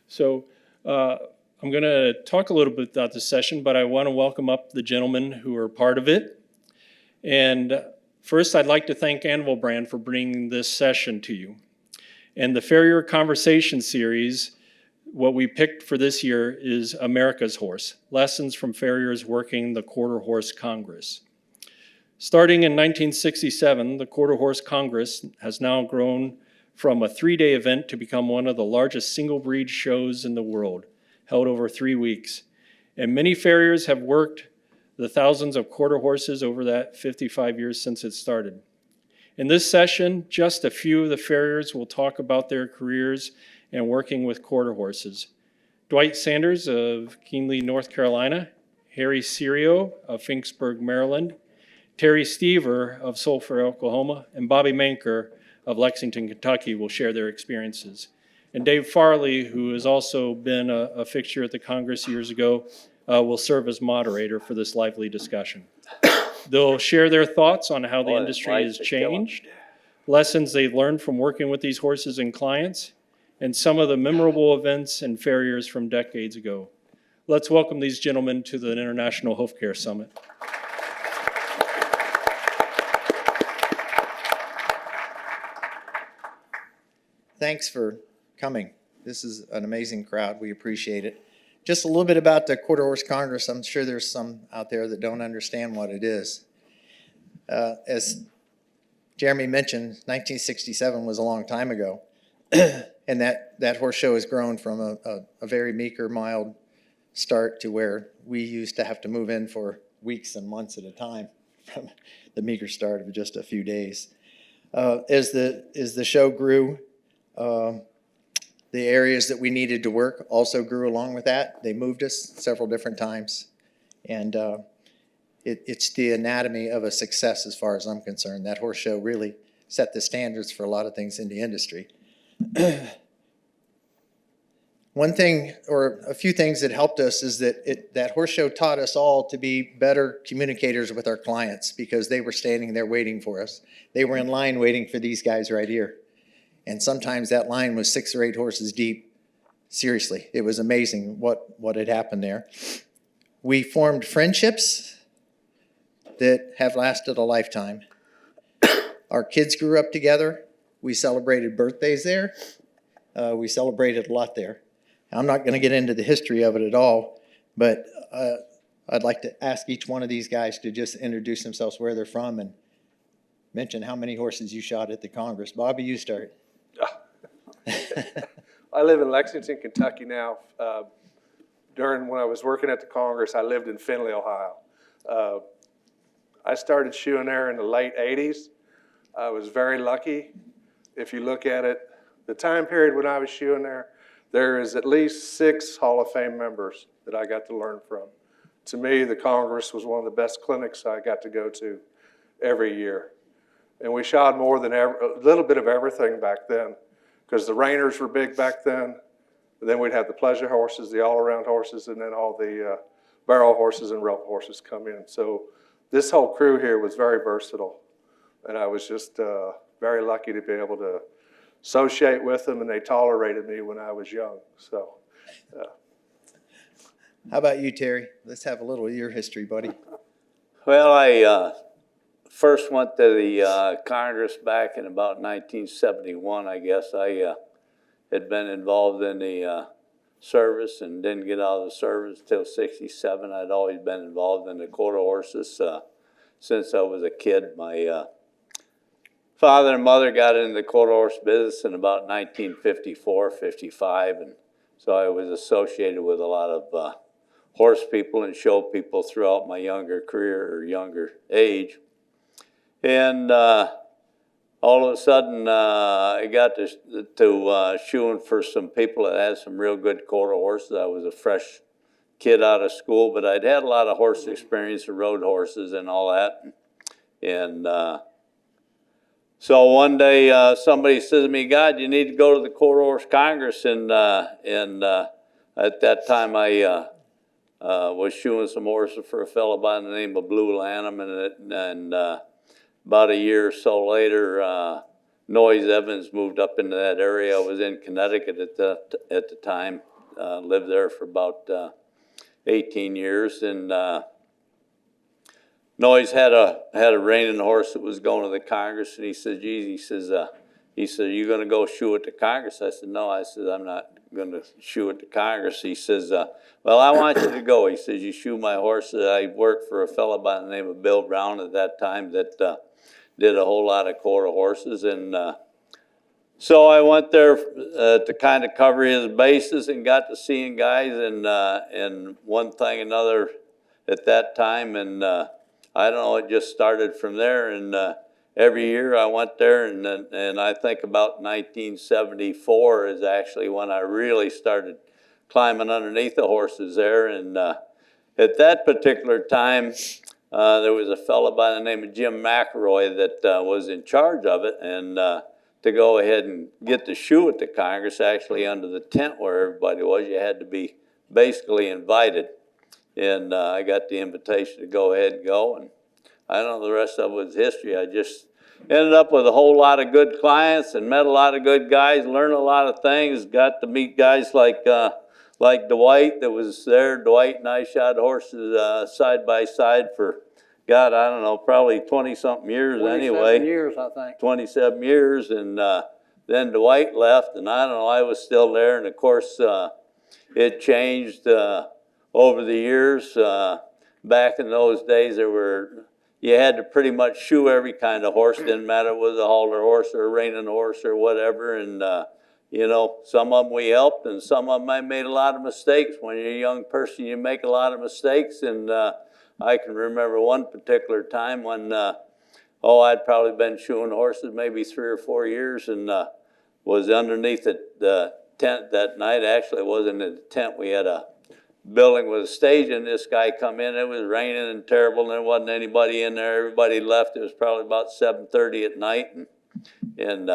So I'm going to talk a little bit about this session, but I want to welcome up the gentlemen who are part of it. And first, I'd like to thank Anvil Brand for bringing this session to you. And the Farrier Conversation Series, what we picked for this year is America's Horse, Lessons from Farriers Working the Quarter Horse Congress. Starting in 1967, the Quarter Horse Congress has now grown from a 3-day event to become one of the largest single breed shows in the world, held over 3 weeks. And many farriers have worked the thousands of quarter horses over that 55 years since it started. In this session, just a few of the farriers will talk about their careers and working with quarter horses. Dwight Sanders of Keeneland, North Carolina, Harry Serio of Finksburg, Maryland, Terry Stever of Sulphur, Oklahoma, and Bobby Menker of Lexington, Kentucky will share their experiences. And Dave Farley, who has also been a fixture at the Congress years ago, will serve as moderator for this lively discussion. They'll share their thoughts on how the industry has changed, lessons they've learned from working with these horses and clients, and some of the memorable events and farriers from decades ago. Let's welcome these gentlemen to the International Hoof-Care Summit. Thanks for coming. This is an amazing crowd. We appreciate it. Just a little bit about the Quarter Horse Congress. I'm sure there's some out there that don't understand what it is. As Jeremy mentioned, 1967 was a long time ago. And that horse show has grown from a very meager, mild start to where we used to have to move in for weeks and months at a time from the meager start of just a few days. As the show grew, the areas that we needed to work also grew along with that. They moved us several different times. And it's the anatomy of a success as far as I'm concerned. That horse show really set the standards for a lot of things in the industry. One thing, or a few things that helped us is that that horse show taught us all to be better communicators with our clients because they were standing there waiting for us. They were in line waiting for these guys right here. And sometimes that line was 6 or 8 horses deep. Seriously, it was amazing what had happened there. We formed friendships that have lasted a lifetime. Our kids grew up together. We celebrated birthdays there. We celebrated a lot there. I'm not going to get into the history of it at all, but I'd like to ask each one of these guys to just introduce themselves, where they're from, and mention how many horses you shot at the Congress. Bobby, you start. I live in Lexington, Kentucky now. When I was working at the Congress, I lived in Findlay, Ohio. I started shoeing there in the late 80s. I was very lucky. If you look at it, the time period when I was shoeing there is at least 6 Hall of Fame members that I got to learn from. To me, the Congress was one of the best clinics I got to go to every year. And we shot more than a little bit of everything back then, because the reiners were big back then. And then we'd have the pleasure horses, the all-around horses, and then all the barrel horses and rope horses come in. So this whole crew here was very versatile. And I was just very lucky to be able to associate with them, and they tolerated me when I was young. So, How about you, Terry? Let's have a little of your history, buddy. Well, I first went to the Congress back in about 1971, I guess. I had been involved in the service and didn't get out of the service until 67. I'd always been involved in the quarter horses since I was a kid. My father and mother got into the quarter horse business in about 1954, 55, and so I was associated with a lot of horse people and show people throughout my younger career or younger age. And all of a sudden, I got to shoeing for some people that had some real good quarter horses. I was a fresh kid out of school, but I'd had a lot of horse experience and rode horses and all that. And so one day somebody says to me, "God, you need to go to the Quarter Horse Congress." And at that time I was shoeing some horses for a fellow by the name of Blue Lanham, and about a year or so later, Noyes Evans moved up into that area. I was in Connecticut at the time, lived there for about 18 years, and Noyes had a reining horse that was going to the Congress, and he said, geez, he says, you going to go shoe it to Congress? I said, no. I said, I'm not going to shoe it to Congress. He says, well, I want you to go. He says, you shoe my horse. I worked for a fellow by the name of Bill Brown at that time that did a whole lot of quarter horses, and so I went there to kind of cover his bases and got to seeing guys and one thing another at that time, and I don't know, it just started from there, and every year I went there, and I think about 1974 is actually when I really started climbing underneath the horses there, and at that particular time, there was a fellow by the name of Jim McElroy that was in charge of it, and to go ahead and get the shoe at the Congress, actually under the tent where everybody was, you had to be basically invited. And I got the invitation to go ahead and go, and I don't know, the rest of it was history. I just ended up with a whole lot of good clients and met a lot of good guys, learned a lot of things, got to meet guys like Dwight that was there. Dwight and I shot horses side by side for, God, I don't know, probably 20-something years anyway. 27 years, I think. 27 years, and then Dwight left, and I don't know, I was still there, and of course, it changed over the years. Back in those days, you had to pretty much shoe every kind of horse. Didn't matter if it was a halter horse or a reining horse or whatever. And you know, some of them we helped, and some of them I made a lot of mistakes. When you're a young person, you make a lot of mistakes. And I can remember one particular time when I'd probably been shoeing horses maybe 3 or 4 years, and was underneath the tent that night. Actually, it wasn't in the tent. We had a building with a stage, and this guy come in. It was raining and terrible, and there wasn't anybody in there. Everybody left. It was probably about 7:30 at night, and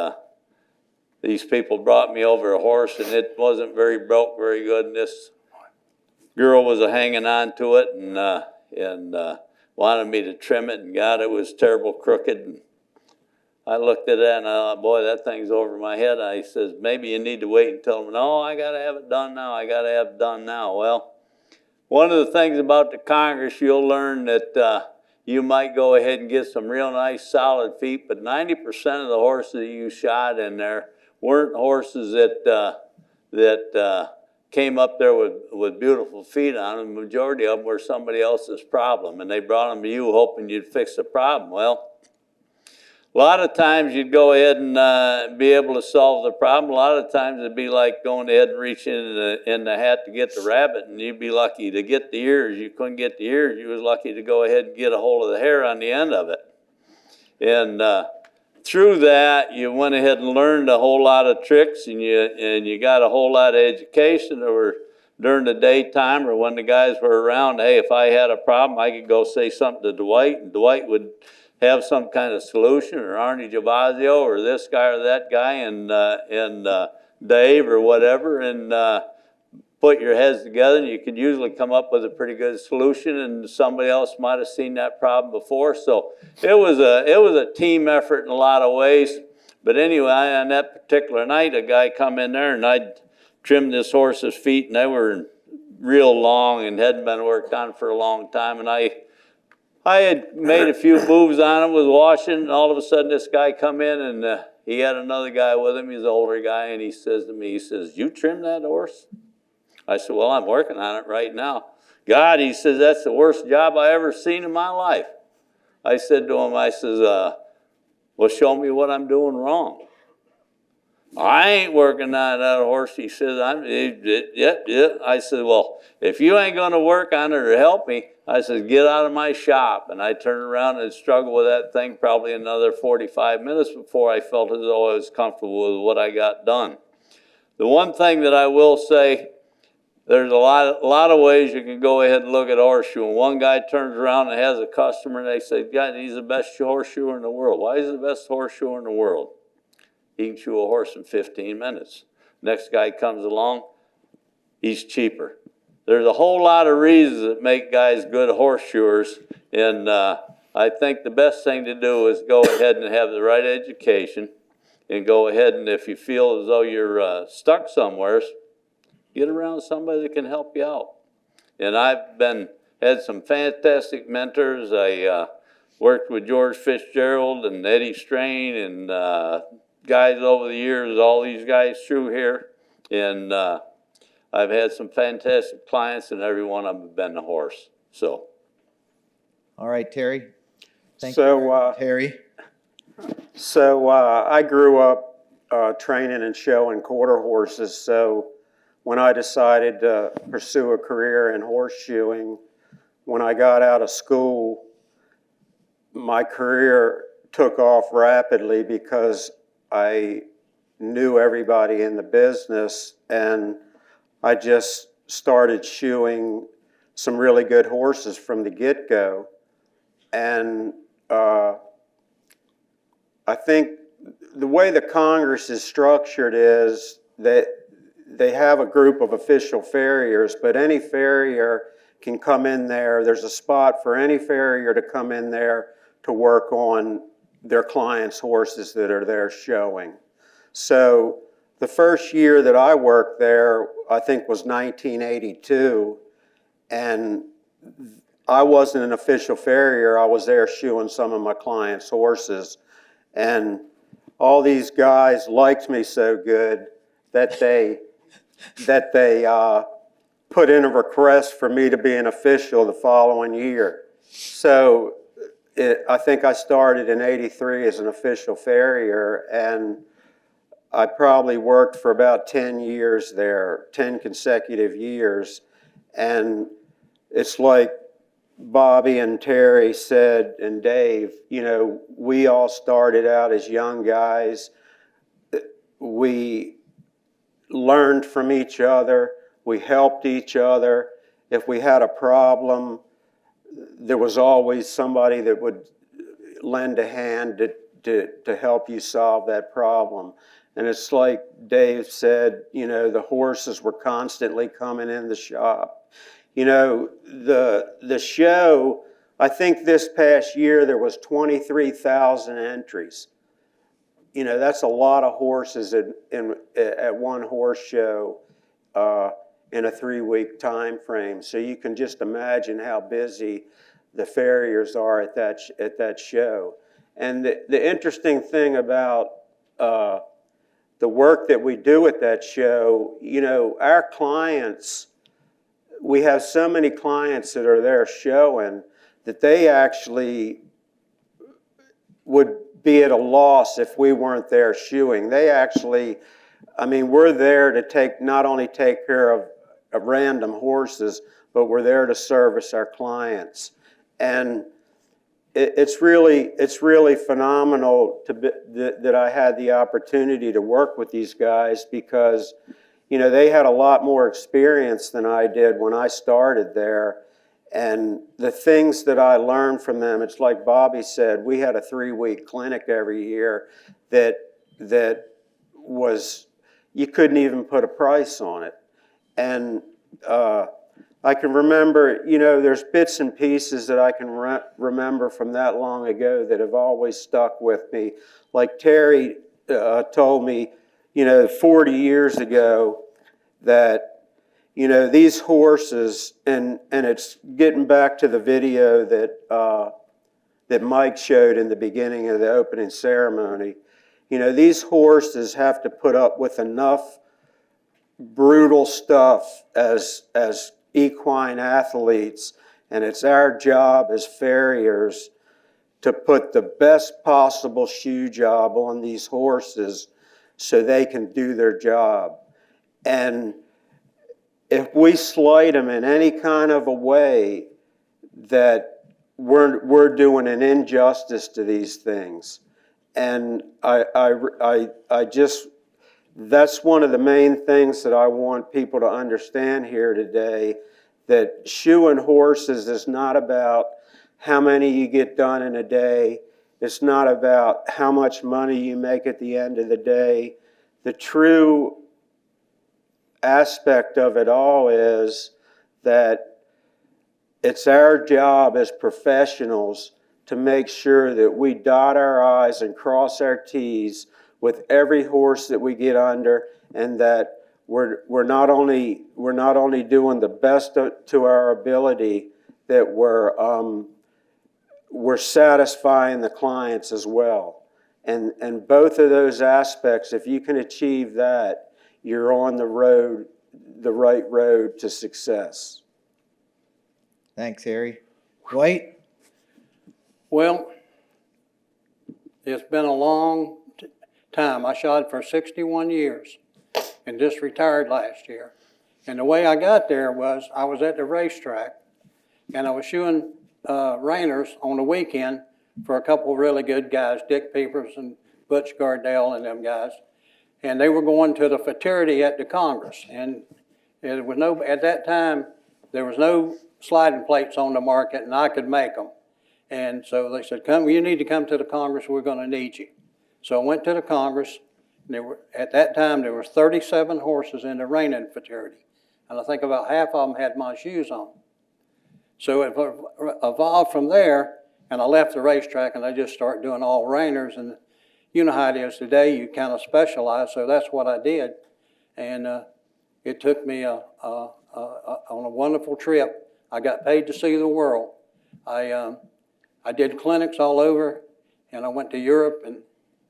these people brought me over a horse, and it wasn't very good. And this girl was hanging on to it, and wanted me to trim it, and God, it was terrible crooked. And I looked at that, and I thought, boy, that thing's over my head. I says, maybe you need to wait until, no, I got to have it done now. I got to have it done now. Well, one of the things about the Congress, you'll learn that you might go ahead and get some real nice solid feet, but 90% of the horses that you shot in there weren't horses that came up there with beautiful feet on them. The majority of them were somebody else's problem, and they brought them to you hoping you'd fix the problem. Well, a lot of times you'd go ahead and be able to solve the problem. A lot of times it'd be like going ahead and reaching in the hat to get the rabbit, and you'd be lucky to get the ears. You couldn't get the ears. You was lucky to go ahead and get a hold of the hair on the end of it. And through that, you went ahead and learned a whole lot of tricks, and you got a whole lot of education. Or during the daytime or when the guys were around, hey, if I had a problem, I could go say something to Dwight, and Dwight would have some kind of solution, or Arnie Javazio, or this guy or that guy, and Dave or whatever, and put your heads together, and you could usually come up with a pretty good solution, and somebody else might have seen that problem before. So it was a team effort in a lot of ways. But anyway, on that particular night, a guy come in there, and I'd trimmed this horse's feet, and they were real long and hadn't been worked on for a long time, and I had made a few moves on him, was washing, and all of a sudden this guy come in, and he had another guy with him. He's an older guy, and he says to me, he says, "You trim that horse?" I said, "Well, I'm working on it right now." "God," he says, "that's the worst job I ever seen in my life." I said to him, I says, "Well, show me what I'm doing wrong." "I ain't working on that horse." He says, "Yep. I said, "Well, if you ain't going to work on it or help me," I said, "get out of my shop." And I turned around and struggled with that thing probably another 45 minutes before I felt as though I was comfortable with what I got done. The one thing that I will say, there's a lot of ways you can go ahead and look at horseshoeing. One guy turns around and has a customer, and they say, "God, he's the best horseshoer in the world." "Why is he the best horseshoer in the world?" "He can shoe a horse in 15 minutes. Next guy comes along, he's cheaper. There's a whole lot of reasons that make guys good horseshoers, and I think the best thing to do is go ahead and have the right education, and go ahead and if you feel as though you're stuck somewhere, get around somebody that can help you out. And I've had some fantastic mentors. I worked with George Fitzgerald and Eddie Strain and guys over the years, all these guys through here. And I've had some fantastic clients, and every one of them have been a horse. So. All right, Terry. Thank So, you, Terry. So I grew up training and showing quarter horses. So when I decided to pursue a career in horseshoeing, when I got out of school, my career took off rapidly because I knew everybody in the business, and I just started shoeing some really good horses from the get-go. And I think the way the Congress is structured is that they have a group of official farriers, but any farrier can come in there. There's a spot for any farrier to come in there to work on their clients' horses that are there showing. So the first year that I worked there, I think was 1982, and I wasn't an official farrier. I was there shoeing some of my clients' horses. And all these guys liked me so good that they put in a request for me to be an official the following year. So I think I started in '83 as an official farrier, and I probably worked for about 10 years there, 10 consecutive years. And it's like Bobby and Terry said, and Dave, you know, we all started out as young guys. We learned from each other. We helped each other. If we had a problem, there was always somebody that would lend a hand to help you solve that problem. And it's like Dave said, you know, the horses were constantly coming in the shop. You know, the show, I think this past year there was 23,000 entries. You know, that's a lot of horses at one horse show in a 3-week time frame. So you can just imagine how busy the farriers are at that show. And the interesting thing about the work that we do at that show, you know, our clients, we have so many clients that are there showing that they actually would be at a loss if we weren't there shoeing. They actually, I mean, we're there to not only take care of random horses, but we're there to service our clients. And it's really phenomenal that I had the opportunity to work with these guys, because you know, they had a lot more experience than I did when I started there. And the things that I learned from them, it's like Bobby said, we had a 3-week clinic every year that was, you couldn't even put a price on it. And I can remember, you know, there's bits and pieces that I can remember from that long ago that have always stuck with me. Like Terry told me, you know, 40 years ago that, you know, these horses, and it's getting back to the video that Mike showed in the beginning of the opening ceremony. You know, these horses have to put up with enough brutal stuff as equine athletes, and it's our job as farriers to put the best possible shoe job on these horses so they can do their job. And if we slight them in any kind of a way, that we're doing an injustice to these things. And I just, that's one of the main things that I want people to understand here today, that shoeing horses is not about how many you get done in a day. It's not about how much money you make at the end of the day. The true aspect of it all is that it's our job as professionals to make sure that we dot our I's and cross our T's with every horse that we get under, and that we're not only doing the best to our ability, that we're satisfying the clients as well. And both of those aspects, if you can achieve that, you're on the right road to success. Thanks, Harry. Dwight? Well, it's been a long time. I shot for 61 years and just retired last year. And the way I got there was I was at the racetrack and I was shoeing reiners on the weekend for a couple of really good guys, Dick Peepers and Butch Gardell and them guys. And they were going to the Farriers at the Congress. And it was at that time, there was no sliding plates on the market and I could make them. And so they said, you need to come to the Congress, we're going to need you. So I went to the Congress, and at that time there was 37 horses in the reining fraternity. And I think about half of them had my shoes on. So it evolved from there, and I left the racetrack and I just started doing all reiners. And you know how it is today, you kind of specialize, so that's what I did. And it took me on a wonderful trip. I got paid to see the world. I did clinics all over, and I went to Europe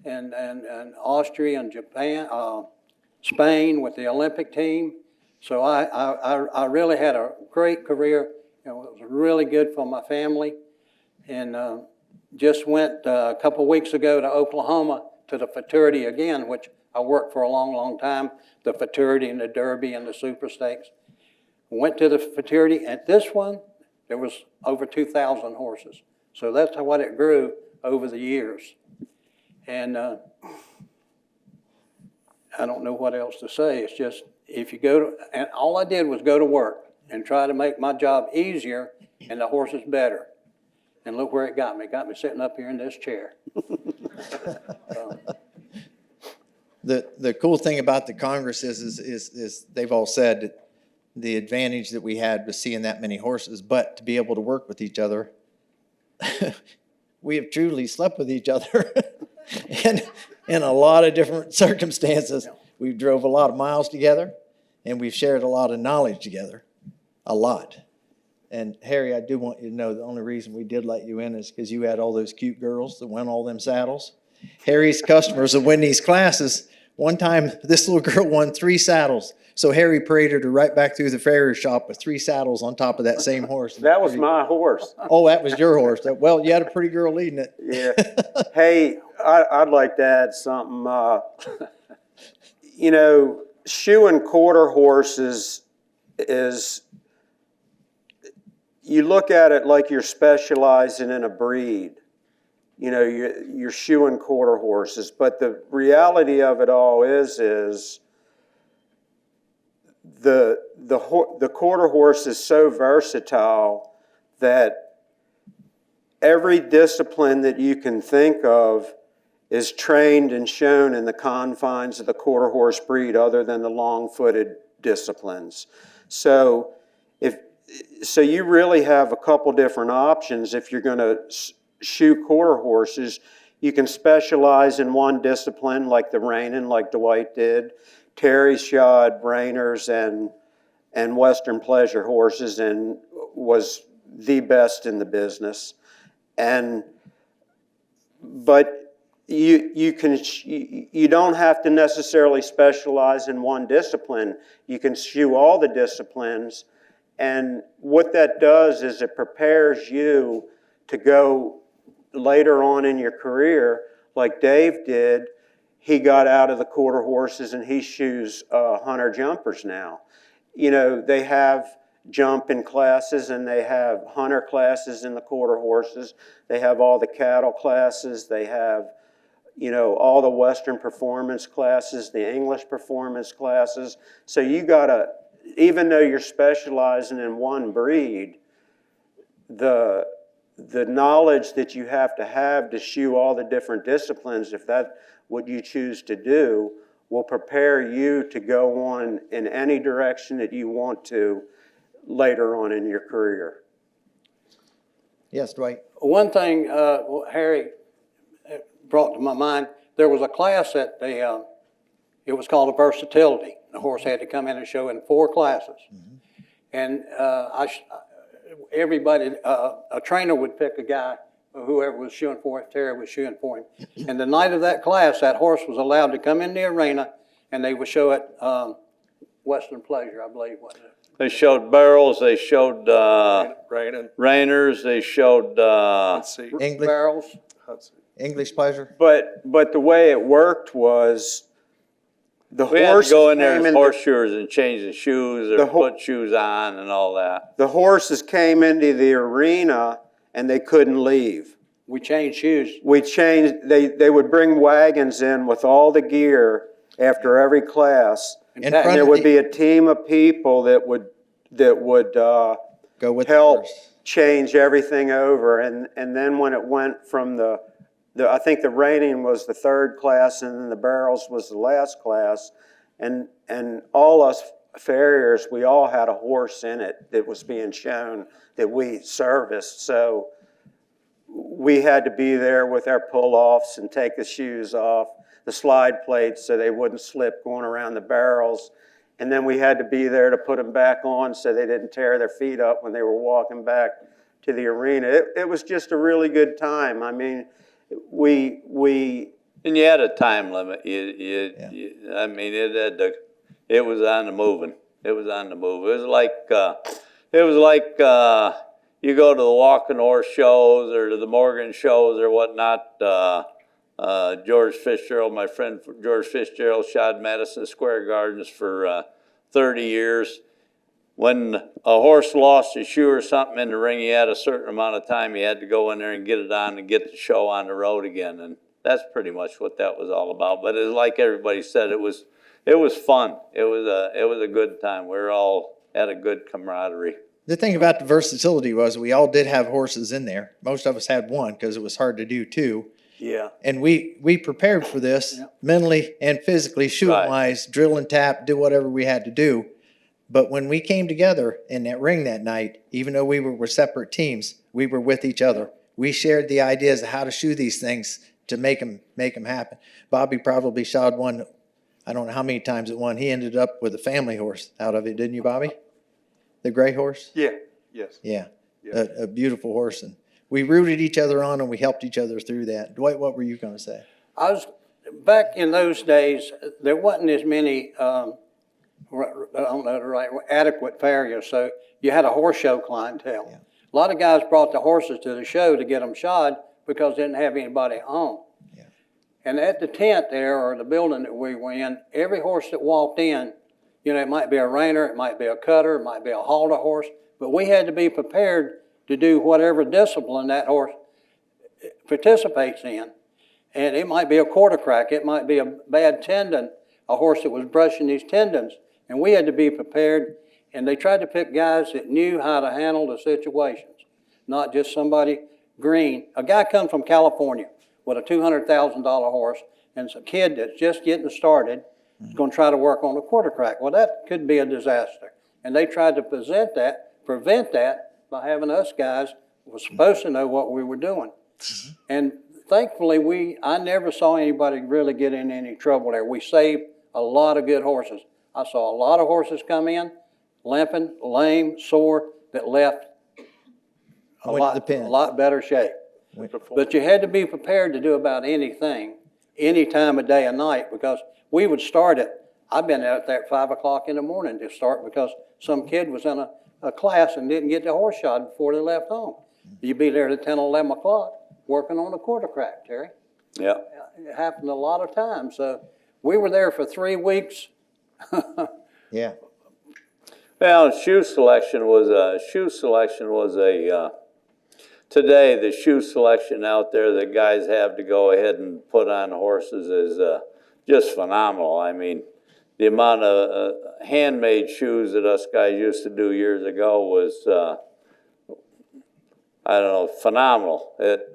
and Austria and Japan, Spain with the Olympic team. So I really had a great career. It was really good for my family. And just went a couple weeks ago to Oklahoma to the Farriers again, which I worked for a long, long time, the Farriers and the Derby and the Super Stakes. Went to the Farriers, at this one, there was over 2,000 horses. So that's what it grew over the years. And I don't know what else to say. It's just, if you go to, and all I did was go to work and try to make my job easier and the horses better. And look where it got me. It got me sitting up here in this chair. So. The cool thing about the Congress is they've all said that the advantage that we had was seeing that many horses, but to be able to work with each other, we have truly slept with each other in a lot of different circumstances. We've drove a lot of miles together, and we've shared a lot of knowledge together, a lot. And Harry, I do want you to know the only reason we did let you in is because you had all those cute girls that won all them saddles. Harry's customers that win these classes. One time, this little girl won 3 saddles. So Harry paraded her right back through the Farriers shop with 3 saddles on top of that same horse. That was my horse. Oh, that was your horse. Well, you had a pretty girl leading it. Yeah. Hey, I'd like to add something. Shoeing quarter horses is, you look at it like you're specializing in a breed. You're shoeing quarter horses, but the reality of it all is the quarter horse is so versatile that every discipline that you can think of is trained and shown in the confines of the quarter horse breed, other than the long-footed disciplines. So you really have a couple different options if you're going to shoe quarter horses. You can specialize in one discipline, like the reining, like Dwight did. Terry shod reiners and Western pleasure horses and was the best in the business. But you don't have to necessarily specialize in one discipline. You can shoe all the disciplines, and what that does is it prepares you to go later on in your career, like Dave did. He got out of the quarter horses and he shoes hunter jumpers now. They have jumping classes and they have hunter classes in the quarter horses. They have all the cattle classes. They have, all the Western performance classes, the English performance classes. So you gotta, even though you're specializing in one breed, the knowledge that you have to shoe all the different disciplines, if that's what you choose to do, will prepare you to go on in any direction that you want to later on in your career. Yes, Dwight. One thing Harry brought to my mind, there was a class at it was called a Versatility. the horse had to come in and show in 4 classes. And everybody, a trainer would pick a guy, whoever was shoeing for him, Terry was shoeing for him. And the night of that class, that horse was allowed to come in the arena, and they would show it Western Pleasure, I believe, wasn't it? They showed barrels, they showed Raining. reiners, they showed Let's see. English, Barrels. English pleasure? But the way it worked was the we had to horses go in there came as in, horseshoers and change the shoes or The ho- put shoes on and all that. the horses came into the arena and they couldn't leave. We changed shoes. We changed, they would bring wagons in with all the gear after every class. In fact, front And there of would the- be a team of people that would Go with the help horse. change everything over. And then when it went from I think the reining was the 3rd class and then the barrels was the last class. And all us farriers, we all had a horse in it that was being shown that we serviced. So we had to be there with our pull-offs and take the shoes off, the slide plates so they wouldn't slip going around the barrels. And then we had to be there to put them back on so they didn't tear their feet up when they were walking back to the arena. It was just a really good time. I mean, we And you had a time limit. I mean, it was on the moving. It was on the move. It was like you go to the walking horse shows or to the Morgan shows or whatnot. George Fitzgerald, my friend George Fitzgerald, shod Madison Square Gardens for 30 years. When a horse lost a shoe or something in the ring, he had a certain amount of time. He had to go in there and get it on and get the show on the road again. And that's pretty much what that was all about. But it's like everybody said, it was fun. It was a good time. We all had a good camaraderie. The thing about the versatility was we all did have horses in there. Most of us had one because it was hard to do 2. yeah. And we prepared for this mentally and physically, shooting wise, drill and tap, do whatever we had to do. But when we came together in that ring that night, even though we were separate teams, we were with each other. We shared the ideas of how to shoe these things to make them happen. Bobby probably shod one, I don't know how many times it won. He ended up with a family horse out of it, didn't you, Bobby? The gray horse? Yeah, yes. Yeah, Yeah. a beautiful horse. And we rooted each other on and we helped each other through that. Dwight, what were you going to say? Back in those days, there wasn't as many, I don't know the right word, adequate farriers, so you had a horse show clientele. Yeah. A lot of guys brought the horses to the show to get them shod because they didn't have anybody home. Yeah. And at the tent there, or the building that we were in, every horse that walked in, it might be a reiner, it might be a cutter, it might be a halter horse, but we had to be prepared to do whatever discipline that horse participates in. And it might be a quarter crack, it might be a bad tendon, a horse that was brushing these tendons. And we had to be prepared, and they tried to pick guys that knew how to handle the situations, not just somebody green. A guy come from California with a $200,000 horse, and it's a kid that's just getting started, is going to try to work on a quarter crack. Well, that could be a disaster. And they tried to prevent that by having us guys who were supposed to know what we were doing. And thankfully, I never saw anybody really get in any trouble there. We saved a lot of good horses. I saw a lot of horses come in, limping, lame, sore, that left a Went to the pen. lot better shape. But you had to be prepared to do about anything, any time of day or night, because we would start I've been out there at 5 o'clock in the morning to start because some kid was in a class and didn't get the horse shod before they left home. You'd be there at 10 or 11 o'clock working on a quarter crack, Terry. Yeah. It happened a lot of times. So we were there for 3 weeks. Yeah. Well, shoe selection was today the shoe selection out there that guys have to go ahead and put on horses is just phenomenal. I mean, the amount of handmade shoes that us guys used to do years ago was, I don't know, phenomenal. It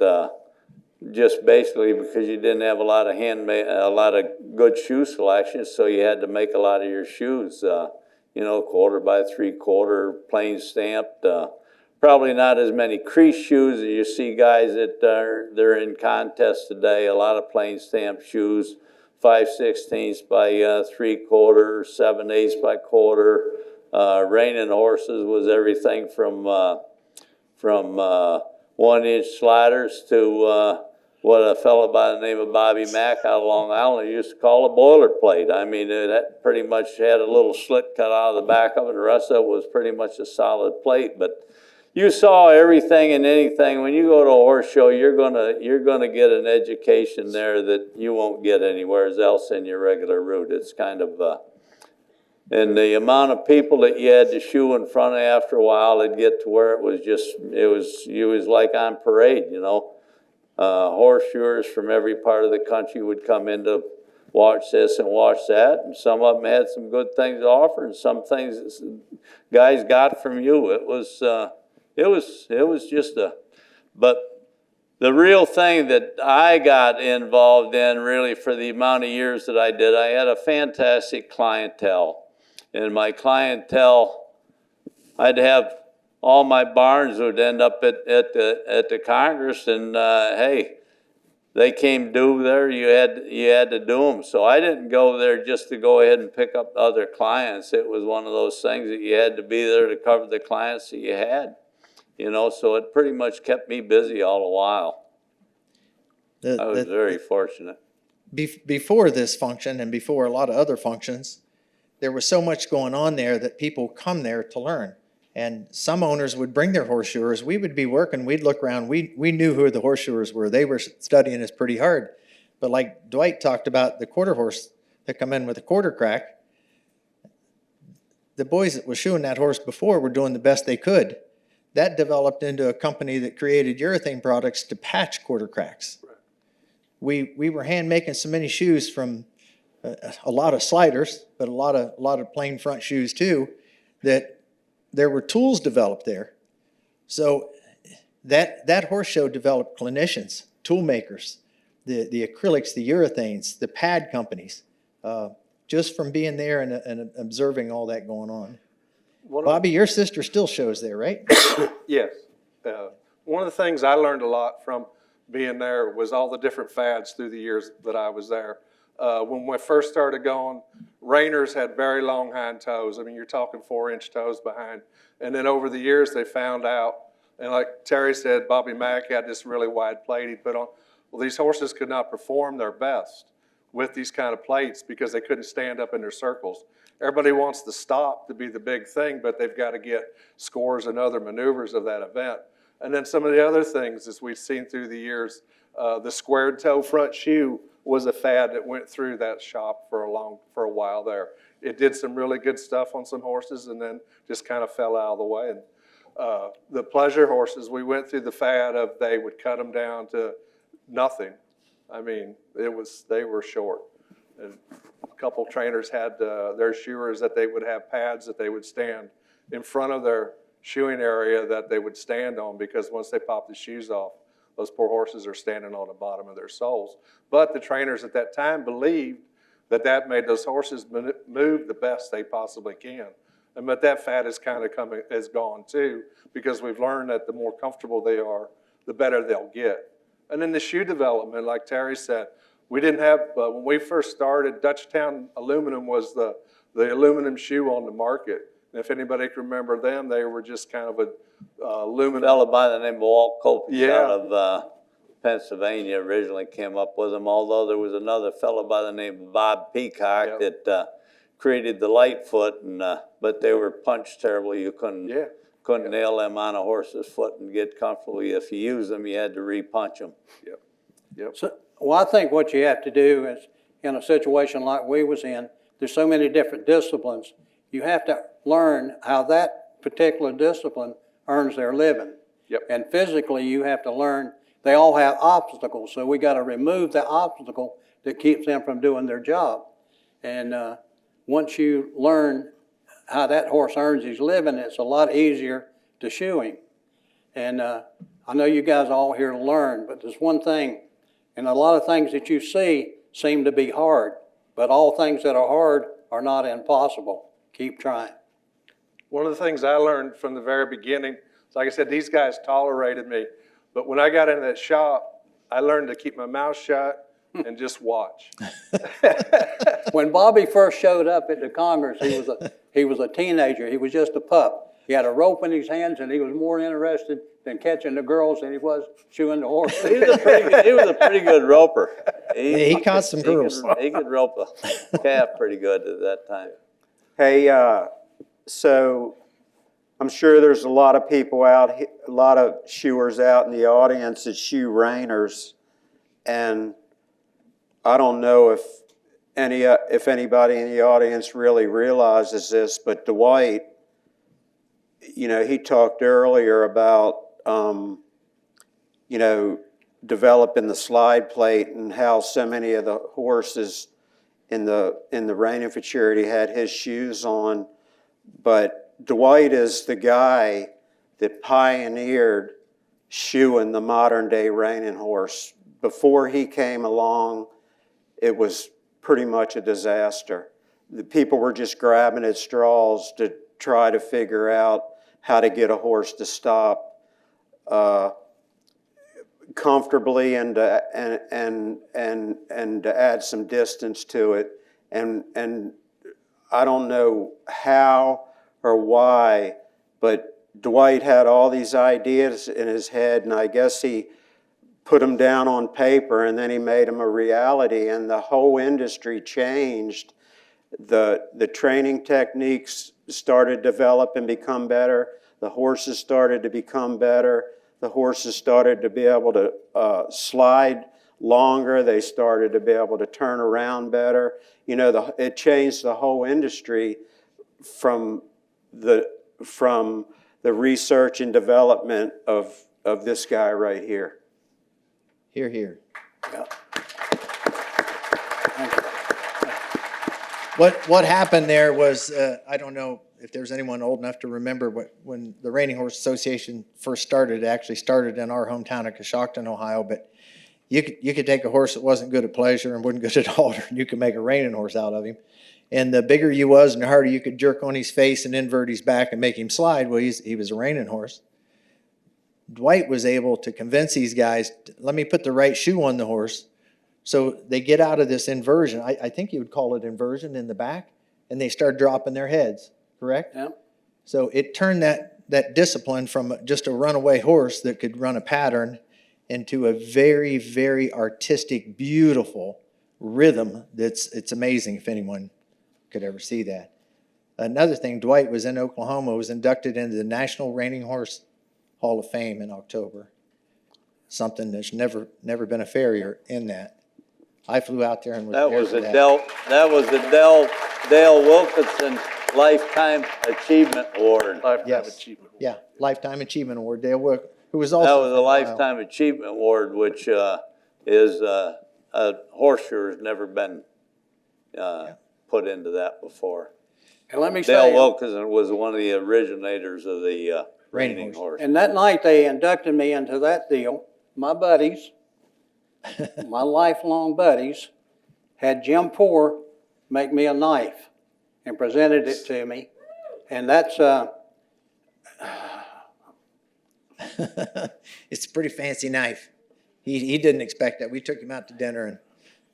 just basically because you didn't have a lot of good shoe selections, so you had to make a lot of your shoes, quarter by 3/4, plain stamped. Probably not as many crease shoes as you see guys that they're in contests today. A lot of plain stamped shoes, 5/16 by 3/4, 7/8 by quarter. Reining horses was everything from 1-inch sliders to what a fellow by the name of Bobby Mack out of Long Island used to call a boilerplate. I mean, it pretty much had a little slit cut out of the back of it. The rest of it was pretty much a solid plate. But you saw everything and anything. When you go to a horse show, you're gonna get an education there that you won't get anywhere else in your regular route. It's kind of and the amount of people that you had to shoe in front of after a while, it'd get to where it was like on parade, you know. Horseshoers from every part of the country would come in to watch this and watch that, and some of them had some good things to offer, and some things guys got from you. It was just but the real thing that I got involved in, really, for the amount of years that I did, I had a fantastic clientele. And my clientele, I'd have all my barns would end up at the Congress, and hey, they came due there. You had to do them. So I didn't go there just to go ahead and pick up other clients. It was one of those things that you had to be there to cover the clients that you had. You know, so it pretty much kept me busy all the while. I was very fortunate. Before this function and before a lot of other functions, there was so much going on there that people come there to learn. And some owners would bring their horseshoers. We would be working, we'd look around, we knew who the horseshoers were. They were studying us pretty hard. But like Dwight talked about the quarter horse that come in with a quarter crack, the boys that were shoeing that horse before were doing the best they could. That developed into a company that created urethane products to patch quarter cracks. We were hand making so many shoes from a lot of sliders, but a lot of plain front shoes too, that there were tools developed there. So that horse show developed clinicians, tool makers, the acrylics, the urethanes, the pad companies, just from being there and observing all that going on. Bobby, your sister still shows there, right? Yes. One of the things I learned a lot from being there was all the different fads through the years that I was there. When we first started going, reiners had very long hind toes. I mean, you're talking 4-inch toes behind. And then over the years, they found out, and like Terry said, Bobby Mack had this really wide plate he put on. Well, these horses could not perform their best with these kind of plates because they couldn't stand up in their circles. Everybody wants the stop to be the big thing, but they've got to get scores and other maneuvers of that event. And then some of the other things, as we've seen through the years, the squared toe front shoe was a fad that went through that shop for a while there. It did some really good stuff on some horses and then just kind of fell out of the way. And the pleasure horses, we went through the fad of they would cut them down to nothing. I mean, they were short. And a couple trainers had their shoers that they would have pads that they would stand in front of their shoeing area that they would stand on, because once they popped the shoes off, those poor horses are standing on the bottom of their soles. But the trainers at that time believed that made those horses move the best they possibly can. But that fad has gone too, because we've learned that the more comfortable they are, the better they'll get. And then the shoe development, like Terry said, we didn't have, when we first started, Dutchtown aluminum was the aluminum shoe on the market. And if anybody can remember them, they were just kind of a aluminum. A fellow by the name of Walt Copeland Yeah. out of Pennsylvania originally came up with them, although there was another fellow by the name of Bob Peacock that created the Lightfoot, and but they were punched terribly. You couldn't nail them on a horse's foot and get comfortable. If you used them, you had to re-punch them. Yep. So, well, I think what you have to do is, in a situation like we was in, there's so many different disciplines. You have to learn how that particular discipline earns their living. Yep. And physically, you have to learn, they all have obstacles, so we got to remove the obstacle that keeps them from doing their job. And once you learn how that horse earns his living, it's a lot easier to shoe him. And I know you guys are all here to learn, but there's one thing, and a lot of things that you see seem to be hard, but all things that are hard are not impossible. Keep trying. One of the things I learned from the very beginning, like I said, these guys tolerated me. But when I got in that shop, I learned to keep my mouth shut. and just watch. When Bobby first showed up at the Congress, he was a teenager. He was just a pup. He had a rope in his hands, and he was more interested in catching the girls than he was shoeing the horses. He was a pretty good roper. He caught some girls. He could rope a calf pretty good at that time. Hey, so I'm sure there's a lot of people out, a lot of shoers out in the audience that shoe reiners, and I don't know if anybody in the audience really realizes this, but Dwight, he talked earlier about, developing the slide plate and how so many of the horses in the reining futurity had his shoes on. But Dwight is the guy that pioneered shoeing the modern day reining horse. Before he came along, it was pretty much a disaster. The people were just grabbing at straws to try to figure out how to get a horse to stop comfortably and to add some distance to it. And I don't know how or why, but Dwight had all these ideas in his head, and I guess he put them down on paper, and then he made them a reality, and the whole industry changed. The training techniques started to develop and become better. The horses started to become better. The horses started to be able to slide longer. They started to be able to turn around better. It changed the whole industry from the research and development of this guy right here. Hear, hear. Yeah. What happened there was, I don't know if there's anyone old enough to remember when the Reining Horse Association first started. It actually started in our hometown of Coshocton, Ohio, but you could take a horse that wasn't good at pleasure and wasn't good at halter, and you could make a reining horse out of him. And the bigger you was and the harder you could jerk on his face and invert his back and make him slide, well, he was a reining horse. Dwight was able to convince these guys, let me put the right shoe on the horse. So they get out of this inversion. I think you would call it inversion in the back, and they start dropping their heads, correct? Yeah. So it turned that discipline from just a runaway horse that could run a pattern into a very, very artistic, beautiful rhythm it's amazing if anyone could ever see that. Another thing, Dwight was in Oklahoma, was inducted into the National Reining Horse Hall of Fame in October. Something that's never been a Farrier in that. I flew out there and was That there was for a that. Dale Wilkinson Lifetime Achievement Award. Lifetime Yes. Achievement. Yeah, Lifetime Achievement Award. Dale Wilk, who was also That was a from Ohio. Lifetime Achievement Award, which is a horseshoer has never been put into that before. And let me Dale say, Wilkinson was one of the originators of the reining horse. horse. and that night they inducted me into that deal. My buddies, my lifelong buddies, had Jim Poor make me a knife and presented it to me. And that's, It's a pretty fancy knife. He didn't expect that. We took him out to dinner, and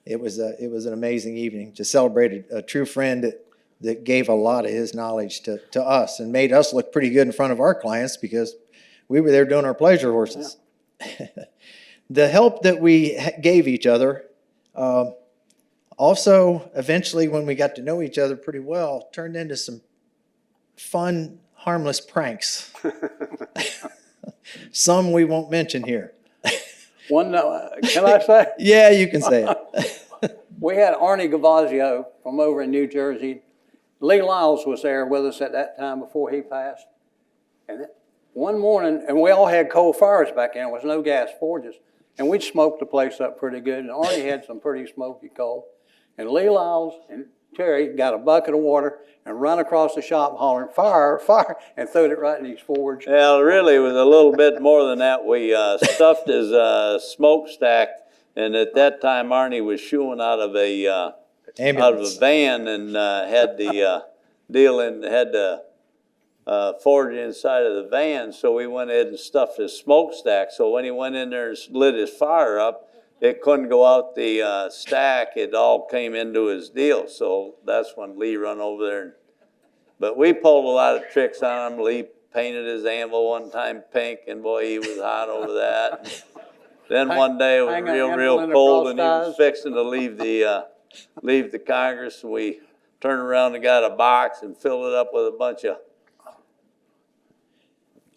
it was an amazing evening to celebrate a true friend that gave a lot of his knowledge to us and made us look pretty good in front of our clients because we were there doing our pleasure horses. Yeah. The help that we gave each other also eventually, when we got to know each other pretty well, turned into some fun, harmless pranks. Some we won't mention here. one, can I say? Yeah, you can say it. We had Arnie Gavazio from over in New Jersey. Lee Lyles was there with us at that time before he passed. And one morning, and we all had coal fires back then. There was no gas forges. And we'd smoked the place up pretty good. And Arnie had some pretty smoky coal. And Lee Lyles and Terry got a bucket of water and run across the shop hollering, fire, fire, and throwed it right in his forge. Well, really, it was a little bit more than that. We stuffed his smokestack, and at that time, Arnie was shoeing out of a van and had the forge inside of the van. So we went ahead and stuffed his smokestack. So when he went in there and lit his fire up, it couldn't go out the stack. It all came into his deal. So that's when Lee run over there. But we pulled a lot of tricks on him. Lee painted his anvil one time pink, and boy, he was hot over that. Then one day it was Hang an real, anvil in real the cold, and he cross was ties. fixing to leave the Congress. And we turned around and got a box and filled it up with a bunch of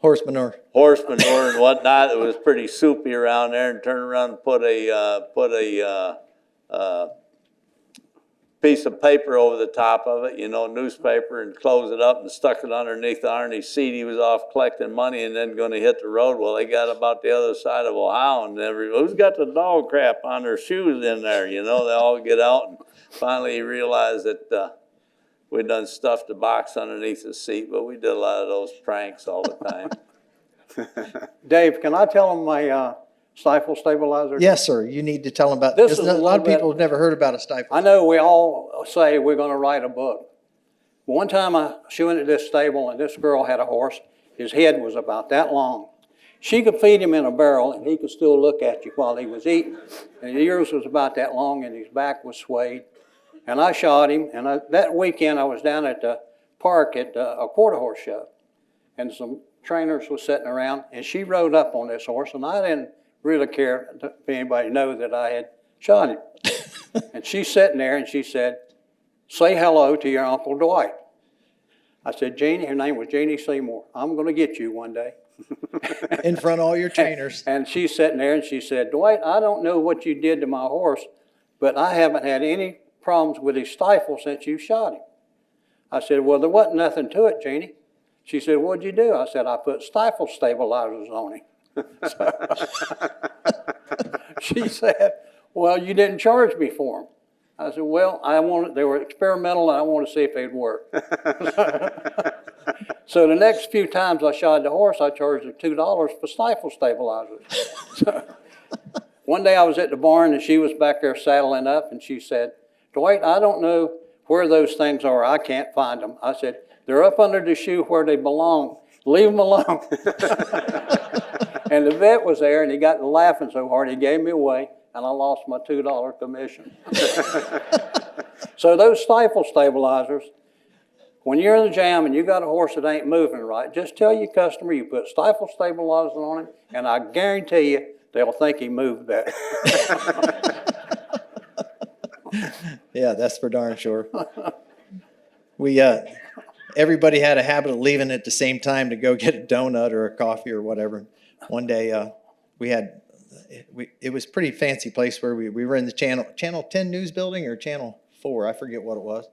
Horse manure. horse manure and whatnot. It was pretty soupy around there, and turned around and put a piece of paper over the top of it, newspaper, and closed it up and stuck it underneath the Arnie's seat. He was off collecting money and then going to hit the road. Well, they got about the other side of Ohio, and who's got the dog crap on their shoes in there? They all get out, and finally he realized that we done stuffed the box underneath the seat, but we did a lot of those pranks all the time. Dave, can I tell them my stifle stabilizer? Yes, sir. You need to tell them about This this. is A a lot of little people bit- have never heard about a stifle. I know we all say we're going to write a book. One time I went at this stable, and this girl had a horse. His head was about that long. She could feed him in a barrel, and he could still look at you while he was eating. And his ears was about that long, and his back was swayed. And I shot him, and that weekend I was down at the park at a quarter horse show, and some trainers was sitting around, and she rode up on this horse, and I didn't really care if anybody know that I had shot him. And she's sitting there, and she said, "Say hello to your Uncle Dwight." I said, "Jeannie," her name was Jeannie Seymour, "I'm going to get you one day." In front of all your trainers. And she's sitting there, and she said, "Dwight, I don't know what you did to my horse, but I haven't had any problems with his stifle since you shot him." I said, "Well, there wasn't nothing to it, Jeannie." She said, "What'd you do?" I said, "I put stifle stabilizers on him." She said, "Well, you didn't charge me for them." I said, "Well, they were experimental, and I wanted to see if they'd work." So the next few times I shot the horse, I charged her $2 for stifle stabilizers. So one day I was at the barn, and she was back there saddling up, and she said, "Dwight, I don't know where those things are. I can't find them." I said, "They're up under the shoe where they belong. Leave them alone." And the vet was there, and he got to laughing so hard he gave me away, and I lost my $2 commission. So those stifle stabilizers, when you're in the jam and you got a horse that ain't moving right, just tell your customer you put stifle stabilizers on him, and I guarantee you they'll think he moved better. Yeah, that's for darn sure. We, everybody had a habit of leaving at the same time to go get a donut or a coffee or whatever. One day, it was a pretty fancy place where we were in the Channel 10 news building or Channel 4, I forget what it was.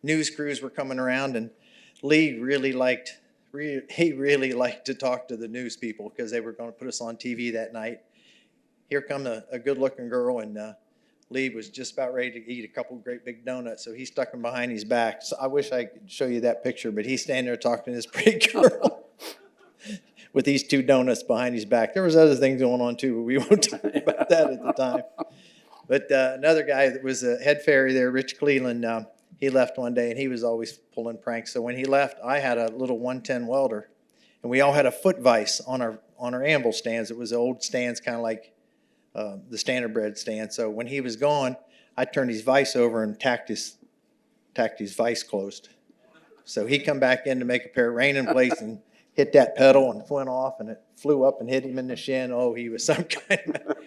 News crews were coming around, and Lee really liked to talk to the news people because they were going to put us on TV that night. Here come a good-looking girl, and Lee was just about ready to eat a couple great big donuts, so he stuck them behind his back. So I wish I could show you that picture, but he's standing there talking to this pretty girl with these two donuts behind his back. There was other things going on too, but we won't talk about that at the time. But another guy that was a head farrier there, Rich Cleveland, he left one day, and he was always pulling pranks. So when he left, I had a little 110 welder, and we all had a foot vise on our anvil stands. It was the old stands, kind of like the standardbred stand. So when he was gone, I turned his vise over and tacked his vise closed. So he come back in to make a pair of reining plates and hit that pedal and went off, and it flew up and hit him in the shin. Oh, he was some kind of...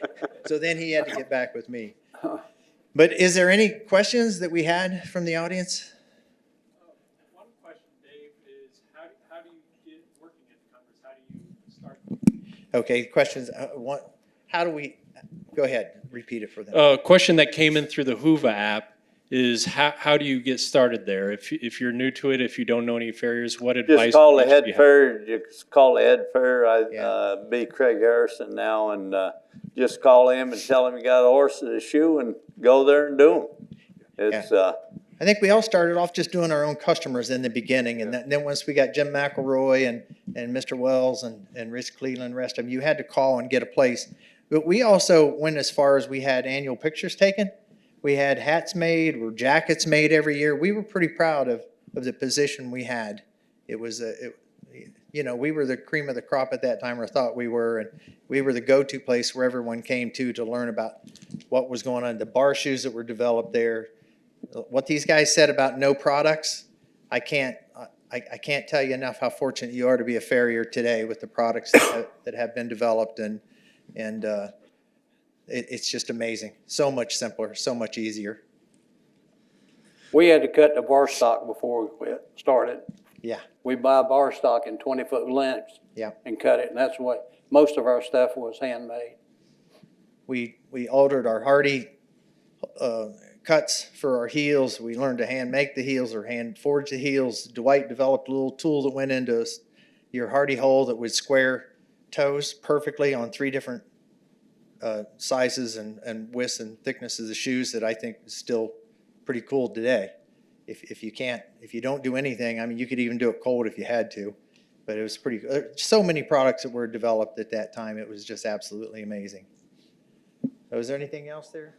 So then he had to get back with me. But is there any questions that we had from the audience? One question, Dave, is how do you get working at the Congress? How do you start? Okay, questions. How do we... Go ahead, repeat it for them. Question that came in through the Hoover app is how do you get started there? If you're new to it, if you don't know any farriers, what advice? Just call the would head you have? farrier. Just call the head farrier. Yeah. Be Craig Harrison now, and just call him and tell him you got a horse at a shoe, and go there and do them. It's I think we all started off just doing our own customers in the beginning, and then once we got Jim McElroy and Mr. Wells and Rich Cleveland, the rest of them, you had to call and get a place. But we also went as far as we had annual pictures taken. We had hats made or jackets made every year. We were pretty proud of the position we had. It was you know, we were the cream of the crop at that time, or thought we were, and we were the go-to place where everyone came to learn about what was going on, the bar shoes that were developed there. What these guys said about no products, I can't tell you enough how fortunate you are to be a farrier today with the products that have been developed, and it's just amazing. So much simpler, so much easier. We had to cut the bar stock before we started. Yeah, We buy bar stock in 20-foot lengths yeah. and cut it, and that's what, most of our stuff was handmade. We altered our Hardy cuts for our heels. We learned to hand make the heels or hand forge the heels. Dwight developed a little tool that went into your Hardy hole that would square toes perfectly on 3 different sizes and widths and thicknesses of shoes that I think is still pretty cool today. If you don't do anything, I mean, you could even do it cold if you had to, but it was pretty, so many products that were developed at that time. It was just absolutely amazing. So is there anything else there?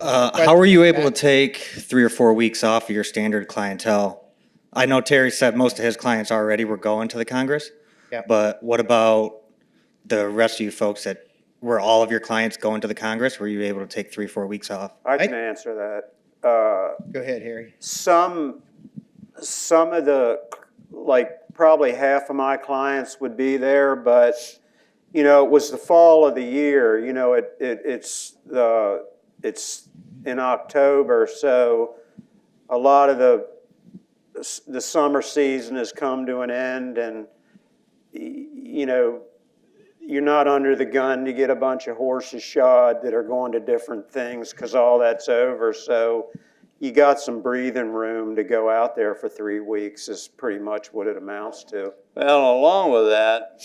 How were you able to take 3 or 4 weeks off of your standard clientele? I know Terry said most of his clients already were going to the Congress. Yeah. But what about the rest of you folks that were all of your clients going to the Congress? Were you able to take 3 or 4 weeks off? I can answer that. Go ahead, Harry. Some of the, like, probably half of my clients would be there, but, you know, it was the fall of the year. You know, it's in October, so a lot of the summer season has come to an end, and, you know, you're not under the gun to get a bunch of horses shod that are going to different things because all that's over. So you got some breathing room to go out there for 3 weeks is pretty much what it amounts to. Well, along with that,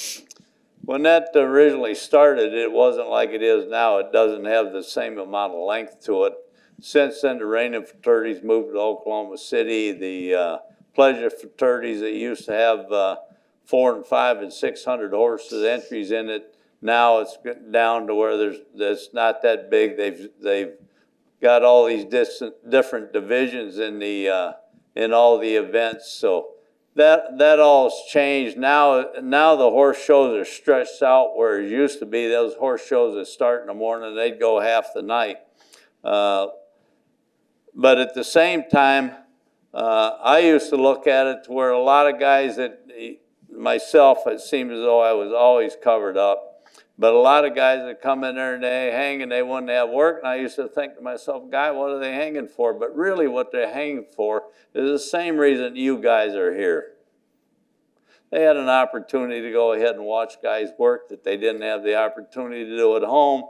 when that originally started, it wasn't like it is now. It doesn't have the same amount of length to it. Since then, the reining fraternities moved to Oklahoma City. The pleasure fraternities that used to have 400 and 500 and 600 horses entries in it, now it's down to where that's not that big. They've got all these different divisions in all the events. So that all's changed. Now the horse shows are stretched out where it used to be. Those horse shows that start in the morning, they'd go half the night. But at the same time, I used to look at it to where a lot of guys that, myself, it seemed as though I was always covered up. But a lot of guys that come in there and they hang and they wouldn't have work, and I used to think to myself, guy, what are they hanging for? But really what they're hanging for is the same reason you guys are here. They had an opportunity to go ahead and watch guys work that they didn't have the opportunity to do at home.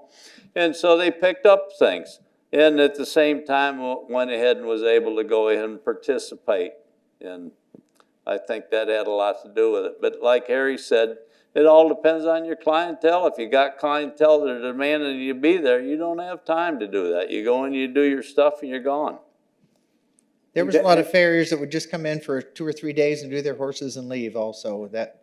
And so they picked up things. And at the same time went ahead and was able to go ahead and participate. And I think that had a lot to do with it. But like Harry said, it all depends on your clientele. If you got clientele that are demanding you be there, you don't have time to do that. You go in, you do your stuff, and you're gone. There was a lot of farriers that would just come in for 2 or 3 days and do their horses and leave also. That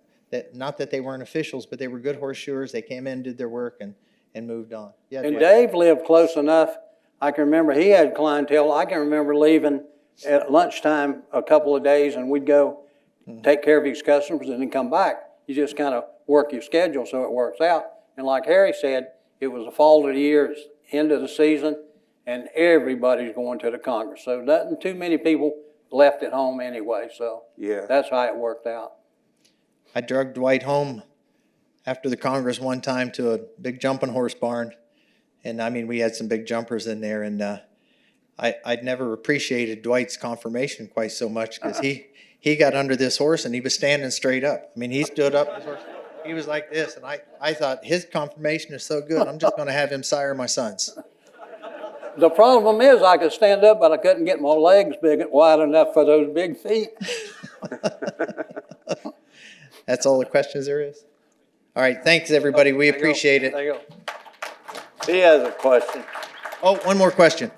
not that they weren't officials, but they were good horseshoers. They came in, did their work, and moved on. Yeah, And Dave lived close enough. I can remember he had clientele. I can remember leaving at lunchtime a couple of days, and we'd go take care of his customers and then come back. You just kind of work your schedule so it works out. And like Harry said, it was the fall of the year, it's end of the season, and everybody's going to the Congress. So nothing too many people left at home anyway. So Yeah. that's how it worked out. I drug Dwight home after the Congress one time to a big jumping horse barn. And I mean, we had some big jumpers in there, and I'd never appreciated Dwight's conformation quite so much because he got under this horse and he was standing straight up. I mean, he stood up, his horse, he was like this, and I thought his conformation is so good, I'm just going to have him sire my sons. The problem is I could stand up, but I couldn't get my legs wide enough for those big feet. That's all the questions there is? All right, thanks, everybody. We appreciate it. There you go. He has a question. Oh, one more question.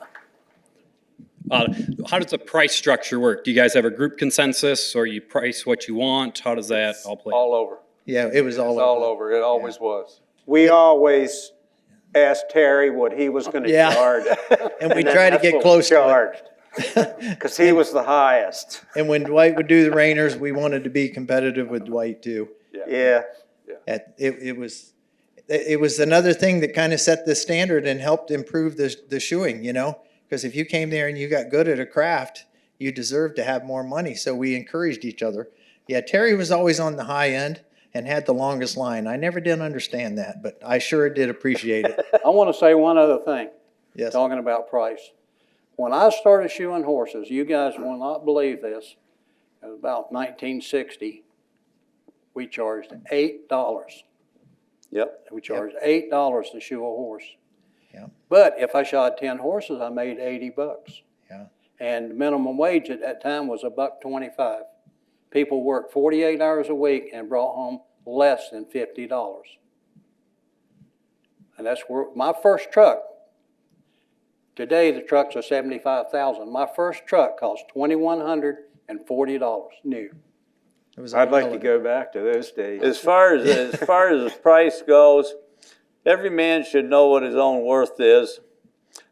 How does the price structure work? Do you guys have a group consensus, or you price what you want? How does that all play? All over. Yeah, it was all It's over. all over. It always was. We always asked Terry what he was going to Yeah. charge. And we then try to that's get what we close to it. charged. Because he was the highest. And when Dwight would do the reiners, we wanted to be competitive with Dwight too. Yeah. It was another thing that kind of set the standard and helped improve the shoeing, you know? Because if you came there and you got good at a craft, you deserved to have more money. So we encouraged each other. Yeah, Terry was always on the high end and had the longest line. I never did understand that, but I sure did appreciate it. I want to say one other thing, Yes. talking about price. When I started shoeing horses, you guys will not believe this, it was about 1960, we charged $8. Yep. We charged $8 to shoe a horse. Yeah. But if I shod 10 horses, I made $80. Yeah. And minimum wage at that time was $1.25. People worked 48 hours a week and brought home less than $50. And that's where my first truck, today the trucks are $75,000. My first truck cost $2,140 new. It was I'd like to unbelievable. go back to those days. As far as the price goes, every man should know what his own worth is.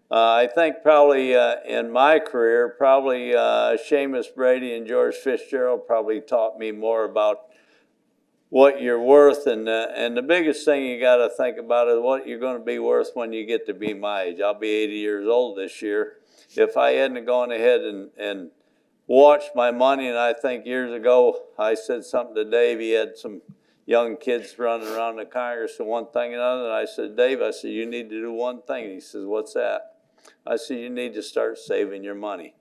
I think probably in my career, probably Seamus Brady and George Fitzgerald probably taught me more about what you're worth, and the biggest thing you got to think about is what you're going to be worth when you get to be my age. I'll be 80 years old this year. If I hadn't gone ahead and watched my money, and I think years ago I said something to Dave. He had some young kids running around the Congress and one thing and another, and I said, Dave, I said, you need to do one thing. And he says, what's that? I said, you need to start saving your money.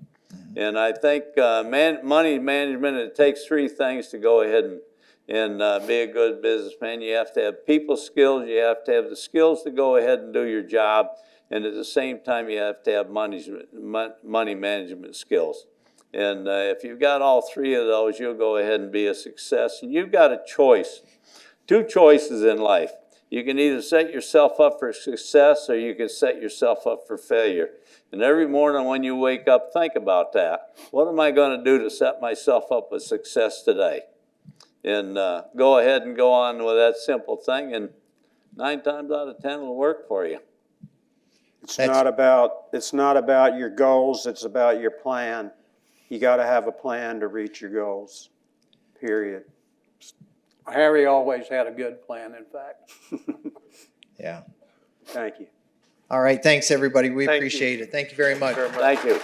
And I think money management, it takes three things to go ahead and be a good businessman. You have to have people skills, you have to have the skills to go ahead and do your job, and at the same time you have to have money management skills. And if you've got all three of those, you'll go ahead and be a success. And you've got a choice, two choices in life. You can either set yourself up for success or you can set yourself up for failure. And every morning when you wake up, think about that. What am I going to do to set myself up with success today? And go ahead and go on with that simple thing, and 9 times out of 10 it'll work for you. It's not about your goals, it's about your plan. You got to have a plan to reach your goals, period. Harry always had a good plan, in fact. Yeah. Thank you. All right. Thanks, everybody. We Thank you. appreciate it. Thank you very much. Thank you.